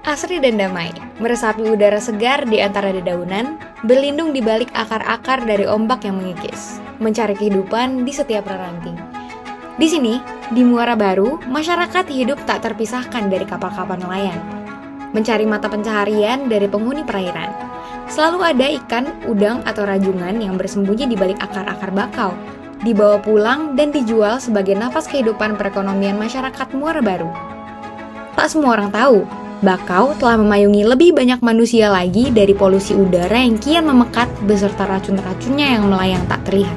Asri dan damai, meresapi udara segar di antara dedaunan, berlindung di balik akar-akar dari ombak yang mengikis, mencari kehidupan di setiap ranting. Di sini, di Muara Baru, masyarakat hidup tak terpisahkan dari kapal-kapal nelayan, mencari mata pencaharian dari penghuni perairan. Selalu ada ikan, udang, atau rajungan yang bersembunyi di balik akar-akar bakau, dibawa pulang dan dijual sebagai nafas kehidupan perekonomian masyarakat Muara Baru. Tak semua orang tahu, bakau telah memayungi lebih banyak manusia lagi dari polusi udara yang kian memekat beserta racun-racunnya yang melayang tak terlihat.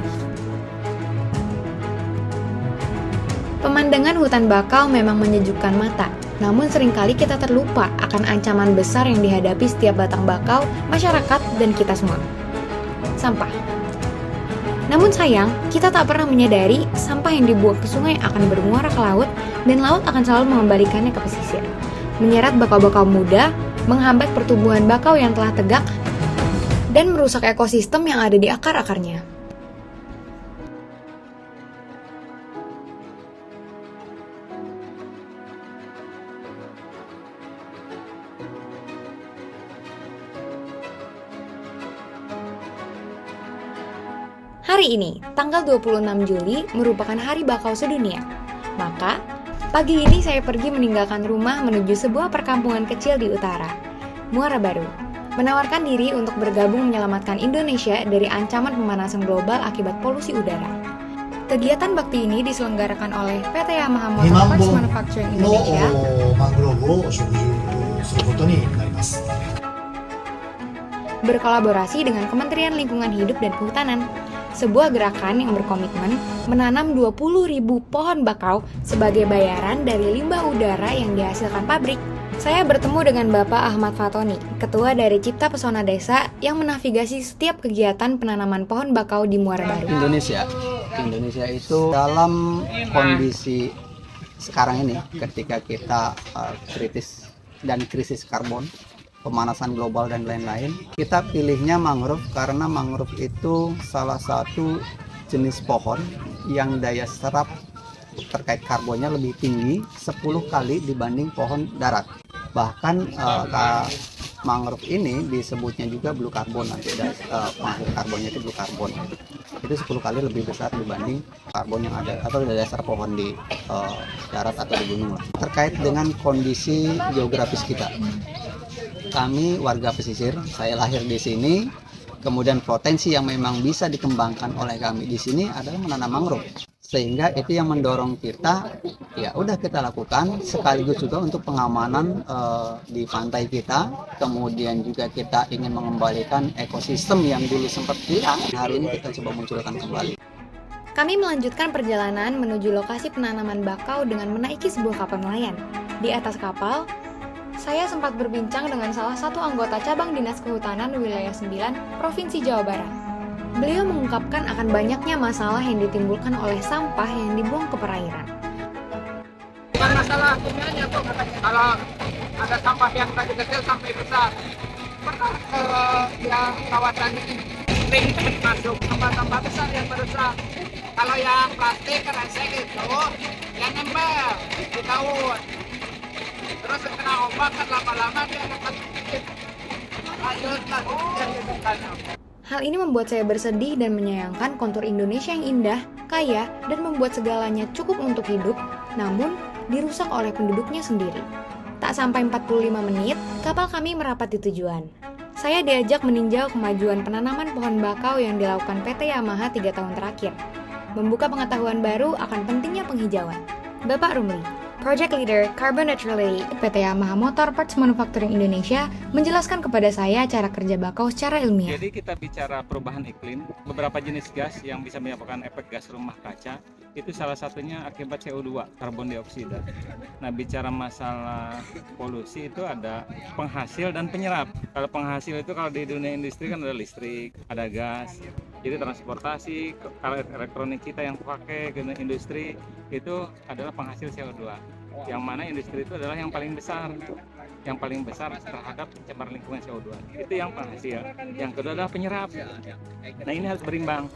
Pemandangan hutan bakau memang menyejukkan mata, namun seringkali kita terlupa akan ancaman besar yang dihadapi setiap batang bakau, masyarakat, dan kita semua. Sampah. Namun sayang, kita tak pernah menyadari sampah yang dibuang ke sungai akan bermuara ke laut, dan laut akan selalu mengembalikannya ke pesisir, menyeret bakau-bakau muda, menghambat pertumbuhan bakau yang telah tegak, dan merusak ekosistem yang ada di akar-akarnya. Hari ini, tanggal 26 Juli, merupakan Hari Bakau Sedunia. Maka, pagi ini saya pergi meninggalkan rumah menuju sebuah perkampungan kecil di utara, Muara Baru, menawarkan diri untuk bergabung menyelamatkan Indonesia dari ancaman pemanasan global akibat polusi udara. Kegiatan bakti ini diselenggarakan oleh PT Yamaha Motor Parts Manufacturing Indonesia berkolaborasi dengan Kementerian Lingkungan Hidup dan Kehutanan, sebuah gerakan yang berkomitmen menanam 20.000 pohon bakau sebagai bayaran dari limbah udara yang dihasilkan pabrik. Saya bertemu dengan Bapak Ahmad Fatoni, Ketua dari Cipta Pesona Desa yang menavigasi setiap kegiatan penanaman pohon bakau di Muara Baru. Indonesia itu dalam kondisi sekarang ini ketika kita krisis karbon, pemanasan global dan lain-lain, kita pilihnya mangrove karena mangrove itu salah satu jenis pohon yang daya serap terkait karbonnya lebih tinggi 10 kali dibanding pohon darat. Bahkan mangrove ini disebutnya juga blue carbon, nanti penghasil karbonnya itu blue carbon. Itu 10 kali lebih besar dibanding karbon yang ada atau daya serap pohon di darat atau di gunung. Terkait dengan kondisi geografis kita, kami warga pesisir, saya lahir di sini, kemudian potensi yang memang bisa dikembangkan oleh kami di sini adalah menanam mangrove. Sehingga itu yang mendorong kita, ya udah kita lakukan, sekaligus juga untuk pengamanan di pantai kita, kemudian juga kita ingin mengembalikan ekosistem yang dulu sempat hilang. Hari ini kita coba munculkan kembali. Kami melanjutkan perjalanan menuju lokasi penanaman bakau dengan menaiki sebuah kapal nelayan. Di atas kapal, saya sempat berbincang dengan salah satu anggota cabang Dinas Kehutanan Wilayah 9, Provinsi Jawa Barat. Beliau mengungkapkan akan banyaknya masalah yang ditimbulkan oleh sampah yang dibuang ke perairan. Bukan masalah kimianya tuh, kalau ada sampah yang tadi kecil sampai besar. Pernah yang kawasan ini ring masuk sampah-sampah besar yang merusak. Kalau yang plastik kresek itu, yang nempel di daun. Terus kena ombak kan lama-lama dia akan lanjut gitu. Hal ini membuat saya bersedih dan menyayangkan kontur Indonesia yang indah, kaya, dan membuat segalanya cukup untuk hidup, namun dirusak oleh penduduknya sendiri. Tak sampai 45 menit, kapal kami merapat di tujuan. Saya diajak meninjau kemajuan penanaman pohon bakau yang dilakukan PT Yamaha 3 tahun terakhir, membuka pengetahuan baru akan pentingnya penghijauan. Bapak Rumli, Project Leader Carbon Neutrality PT Yamaha Motor Parts Manufacturing Indonesia, menjelaskan kepada saya cara kerja bakau secara ilmiah. Jadi kita bicara perubahan iklim, beberapa jenis gas yang bisa menyebabkan efek gas rumah kaca, itu salah satunya akibat CO2, karbon dioksida. Nah, bicara masalah polusi itu ada penghasil dan penyerap. Kalau penghasil itu kalau di dunia industri kan ada listrik, ada gas. Jadi transportasi, alat elektronik kita yang pakai ke industri itu adalah penghasil CO2. Yang mana industri itu adalah yang paling besar terhadap pencemaran lingkungan CO2. Itu yang penghasil. Yang kedua adalah penyerap. Nah, ini harus berimbang.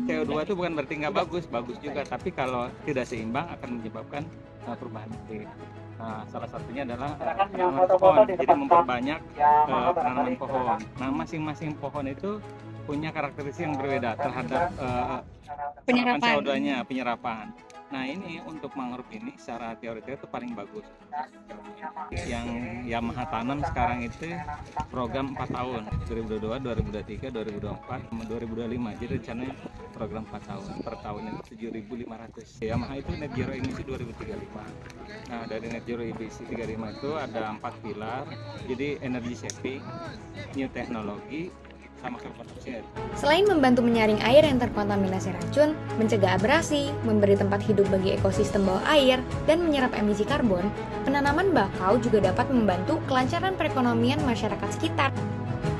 CO2 itu bukan berarti nggak bagus, bagus juga. Tapi kalau tidak seimbang akan menyebabkan perubahan iklim. Salah satunya adalah penanaman pohon. Jadi memperbanyak penanaman pohon. Nah, masing-masing pohon itu punya karakteristik yang berbeda terhadap Penyerapan. CO2-nya, penyerapan. Nah, ini untuk mangrove ini secara teoritis itu paling bagus. Yang Yamaha tanam sekarang itu program 4 tahun, 2022, 2023, 2024, 2025. Jadi rencananya program 4 tahun. Per tahunnya itu 7.500. Yamaha itu net zero emisi 2035. Nah, dari net zero emisi 35 itu ada 4 pilar. Jadi energy saving, new teknologi, sama carbon offset. Selain membantu menyaring air yang terkontaminasi racun, mencegah abrasi, memberi tempat hidup bagi ekosistem bawah air, dan menyerap emisi karbon, penanaman bakau juga dapat membantu kelancaran perekonomian masyarakat sekitar.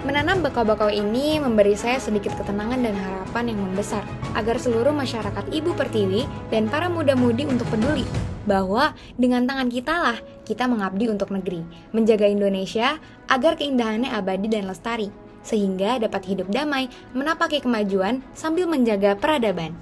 Menanam bakau-bakau ini memberi saya sedikit ketenangan dan harapan yang membesar agar seluruh masyarakat Ibu Pertiwi dan para muda-mudi untuk peduli bahwa dengan tangan kitalah kita mengabdi untuk negeri, menjaga Indonesia agar keindahannya abadi dan lestari, sehingga dapat hidup damai, menapaki kemajuan sambil menjaga peradaban.